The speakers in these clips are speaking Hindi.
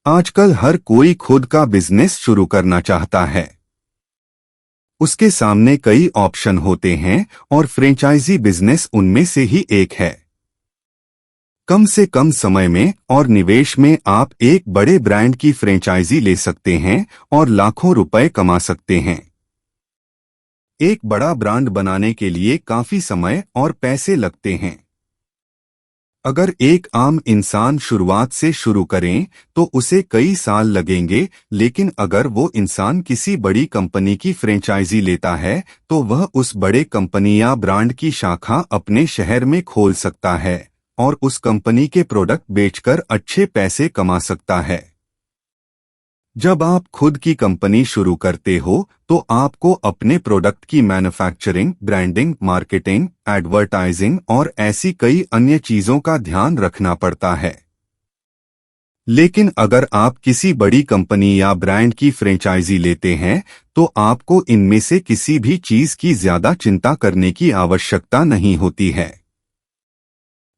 आजकल हर कोई खुद का बिजनेस शुरू करना चाहता है। उसके सामने कई ऑप्शन होते हैं और फ्रेंचाइजी बिजनेस उनमें से ही एक है। कम से कम समय में और निवेश में आप एक बड़े ब्रांड की फ्रेंचाइजी ले सकते हैं और लाखों रुपए कमा सकते हैं। एक बड़ा ब्रांड बनाने के लिए काफी समय और पैसे लगते हैं। अगर एक आम इंसान शुरुआत से शुरू करें तो उसे कई साल लगेंगे, लेकिन अगर वो इंसान किसी बड़ी कंपनी की फ्रेंचाइजी लेता है तो वह उस बड़े कंपनी या ब्रांड की शाखा अपने शहर में खोल सकता है और उस कंपनी के प्रोडक्ट बेचकर अच्छे पैसे कमा सकता है। जब आप खुद की कंपनी शुरू करते हो तो आपको अपने प्रोडक्ट की मैन्युफैक्चरिंग, ब्रांडिंग, मार्केटिंग, एडवर्टाइजिंग और ऐसी कई अन्य चीजों का ध्यान रखना पड़ता है। लेकिन अगर आप किसी बड़ी कंपनी या ब्रांड की फ्रेंचाइजी लेते हैं तो आपको इनमें से किसी भी चीज की ज्यादा चिंता करने की आवश्यकता नहीं होती है।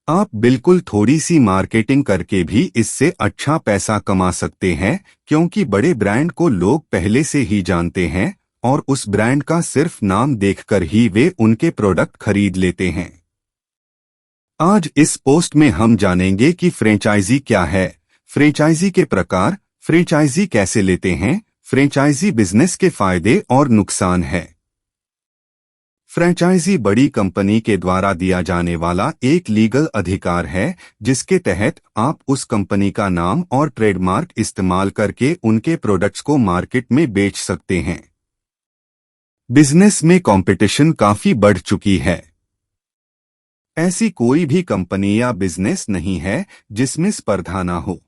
आप बिल्कुल थोड़ी सी मार्केटिंग करके भी इससे अच्छा पैसा कमा सकते हैं, क्योंकि बड़े ब्रांड को लोग पहले से ही जानते हैं और उस ब्रांड का सिर्फ नाम देखकर ही वे उनके प्रोडक्ट खरीद लेते हैं। आज इस पोस्ट में हम जानेंगे कि फ्रेंचाइजी क्या है, फ्रेंचाइजी के प्रकार, फ्रेंचाइजी कैसे लेते हैं, फ्रेंचाइजी बिजनेस के फायदे और नुकसान है। फ्रेंचाइजी बड़ी कंपनी के द्वारा दिया जाने वाला एक लीगल अधिकार है जिसके तहत आप उस कंपनी का नाम और ट्रेडमार्क इस्तेमाल करके उनके प्रोडक्ट्स को मार्केट में बेच सकते हैं। बिजनेस में कंपटीशन काफी बढ़ चुकी है। ऐसी कोई भी कंपनी या बिजनेस नहीं है जिसमें स्पर्धा ना हो।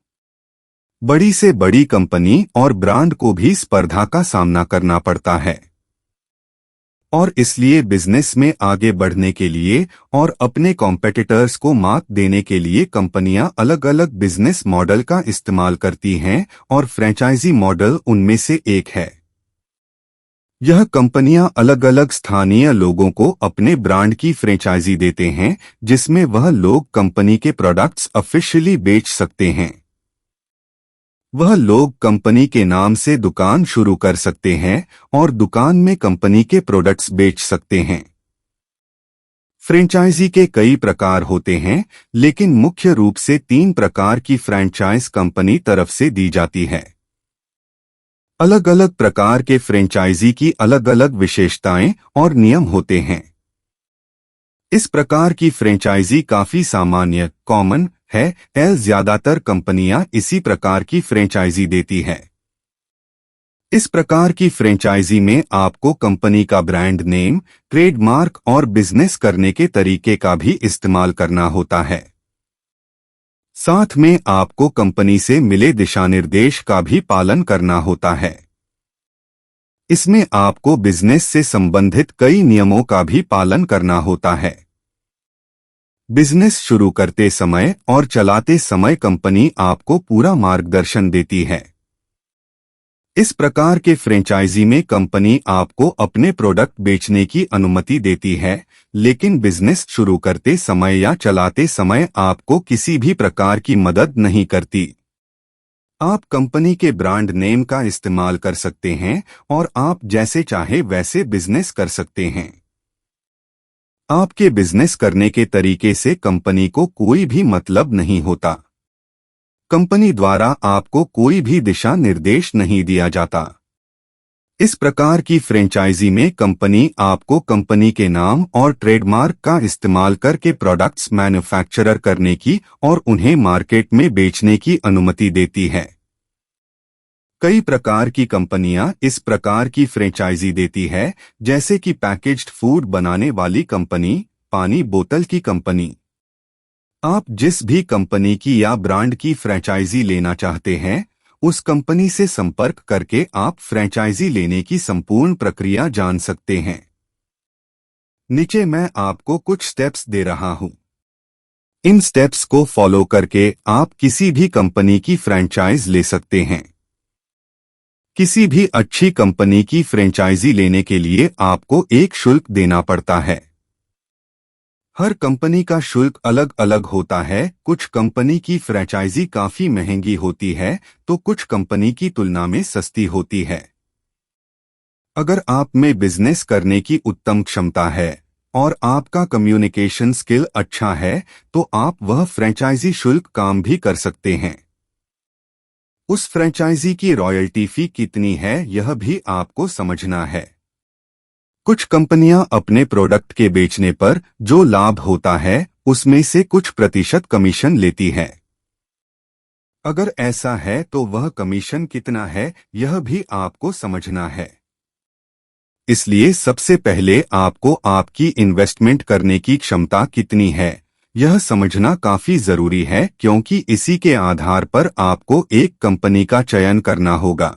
बड़ी से बड़ी कंपनी और ब्रांड को भी स्पर्धा का सामना करना पड़ता है और इसलिए बिजनेस में आगे बढ़ने के लिए और अपने कॉम्पिटिटर्स को मात देने के लिए कंपनियां अलग अलग बिजनेस मॉडल का इस्तेमाल करती हैं और फ्रेंचाइजी मॉडल उनमें से एक है। यह कंपनियां अलग अलग स्थानीय लोगों को अपने ब्रांड की फ्रेंचाइजी देते हैं जिसमें वह लोग कंपनी के प्रोडक्ट्स ऑफिशियली बेच सकते हैं। वह लोग कंपनी के नाम से दुकान शुरू कर सकते हैं और दुकान में कंपनी के प्रोडक्ट्स बेच सकते हैं। फ्रेंचाइजी के कई प्रकार होते हैं, लेकिन मुख्य रूप से 3 प्रकार की फ्रेंचाइज कंपनी तरफ से दी जाती है। अलग अलग प्रकार के फ्रेंचाइजी की अलग अलग विशेषताएं और नियम होते हैं। इस प्रकार की फ्रेंचाइजी काफी सामान्य, कॉमन है। ज्यादातर कंपनियां इसी प्रकार की फ्रेंचाइजी देती है। इस प्रकार की फ्रेंचाइजी में आपको कंपनी का ब्रांड नेम, ट्रेडमार्क और बिजनेस करने के तरीके का भी इस्तेमाल करना होता है। साथ में आपको कंपनी से मिले दिशानिर्देश का भी पालन करना होता है। इसमें आपको बिजनेस से संबंधित कई नियमों का भी पालन करना होता है। बिजनेस शुरू करते समय और चलाते समय कंपनी आपको पूरा मार्गदर्शन देती है। इस प्रकार के फ्रेंचाइजी में कंपनी आपको अपने प्रोडक्ट बेचने की अनुमति देती है, लेकिन बिजनेस शुरू करते समय या चलाते समय आपको किसी भी प्रकार की मदद नहीं करती। आप कंपनी के ब्रांड नेम का इस्तेमाल कर सकते हैं और आप जैसे चाहे वैसे बिजनेस कर सकते हैं। आपके बिजनेस करने के तरीके से कंपनी को कोई भी मतलब नहीं होता। कंपनी द्वारा आपको कोई भी दिशा निर्देश नहीं दिया जाता। इस प्रकार की फ्रेंचाइजी में कंपनी आपको कंपनी के नाम और ट्रेडमार्क का इस्तेमाल करके प्रोडक्ट्स मैन्युफैक्चरर करने की और उन्हें मार्केट में बेचने की अनुमति देती है। कई प्रकार की कंपनियां इस प्रकार की फ्रेंचाइजी देती है, जैसे कि पैकेज्ड फूड बनाने वाली कंपनी, पानी बोतल की कंपनी। आप जिस भी कंपनी की या ब्रांड की फ्रेंचाइजी लेना चाहते हैं, उस कंपनी से संपर्क करके आप फ्रेंचाइजी लेने की संपूर्ण प्रक्रिया जान सकते हैं। नीचे मैं आपको कुछ स्टेप्स दे रहा हूं। इन स्टेप्स को फॉलो करके आप किसी भी कंपनी की फ्रेंचाइज ले सकते हैं। किसी भी अच्छी कंपनी की फ्रेंचाइजी लेने के लिए आपको एक शुल्क देना पड़ता है। हर कंपनी का शुल्क अलग अलग होता है। कुछ कंपनी की फ्रेंचाइजी काफी महंगी होती है तो कुछ कंपनी की तुलना में सस्ती होती है। अगर आप में बिजनेस करने की उत्तम क्षमता है और आपका कम्युनिकेशन स्किल अच्छा है तो आप वह फ्रेंचाइजी शुल्क काम भी कर सकते हैं। उस फ्रेंचाइजी की रॉयल्टी फी कितनी है यह भी आपको समझना है। कुछ कंपनियां अपने प्रोडक्ट के बेचने पर जो लाभ होता है उसमें से कुछ प्रतिशत कमीशन लेती है। अगर ऐसा है तो वह कमीशन कितना है यह भी आपको समझना है। इसलिए सबसे पहले आपको आपकी इन्वेस्टमेंट करने की क्षमता कितनी है यह समझना काफी जरूरी है, क्योंकि इसी के आधार पर आपको एक कंपनी का चयन करना होगा।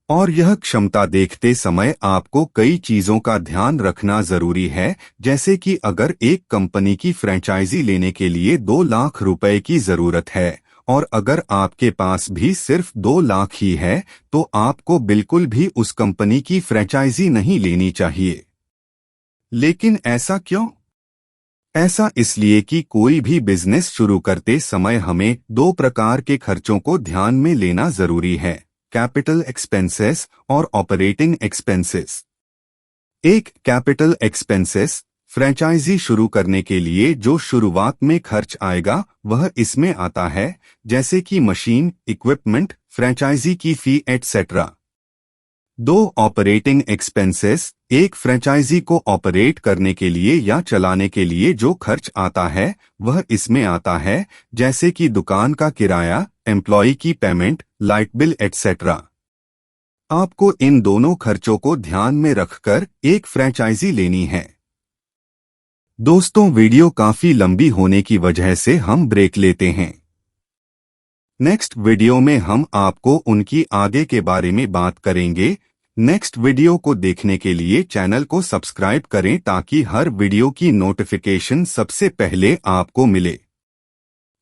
और यह क्षमता देखते समय आपको कई चीजों का ध्यान रखना जरूरी है, जैसे कि अगर एक कंपनी की फ्रेंचाइजी लेने के लिए 2 लाख रुपए की जरूरत है और अगर आपके पास भी सिर्फ 2 लाख ही है तो आपको बिल्कुल भी उस कंपनी की फ्रेंचाइजी नहीं लेनी चाहिए। लेकिन ऐसा क्यों? ऐसा इसलिए कि कोई भी बिजनेस शुरू करते समय हमें 2 प्रकार के खर्चों को ध्यान में लेना जरूरी है, कैपिटल एक्सपेंसेस और ऑपरेटिंग एक्सपेंसेस। एक कैपिटल एक्सपेंसेस, फ्रेंचाइजी शुरू करने के लिए जो शुरुआत में खर्च आएगा वह इसमें आता है, जैसे कि मशीन, इक्विपमेंट, फ्रेंचाइजी की फी एटसेट्रा। 2 ऑपरेटिंग एक्सपेंसेस, एक फ्रेंचाइजी को ऑपरेट करने के लिए या चलाने के लिए जो खर्च आता है वह इसमें आता है, जैसे कि दुकान का किराया, एम्प्लॉय की पेमेंट, लाइट बिल एटसेट्रा। आपको इन दोनों खर्चों को ध्यान में रखकर एक फ्रेंचाइजी लेनी है। दोस्तों, वीडियो काफी लंबी होने की वजह से हम ब्रेक लेते हैं। नेक्स्ट वीडियो में हम आपको उनकी आगे के बारे में बात करेंगे। नेक्स्ट वीडियो को देखने के लिए चैनल को सब्सक्राइब करें ताकि हर वीडियो की नोटिफिकेशन सबसे पहले आपको मिले।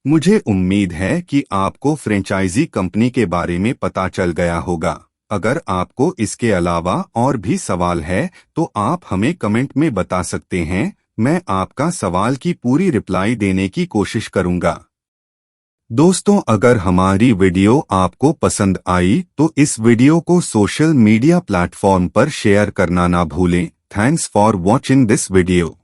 मुझे उम्मीद है कि आपको फ्रेंचाइजी कंपनी के बारे में पता चल गया होगा। अगर आपको इसके अलावा और भी सवाल है तो आप हमें कमेंट में बता सकते हैं। मैं आपका सवाल की पूरी रिप्लाई देने की कोशिश करूंगा। दोस्तों, अगर हमारी वीडियो आपको पसंद आई तो इस वीडियो को सोशल मीडिया प्लेटफॉर्म पर शेयर करना ना भूलें। Thanks for watching this video.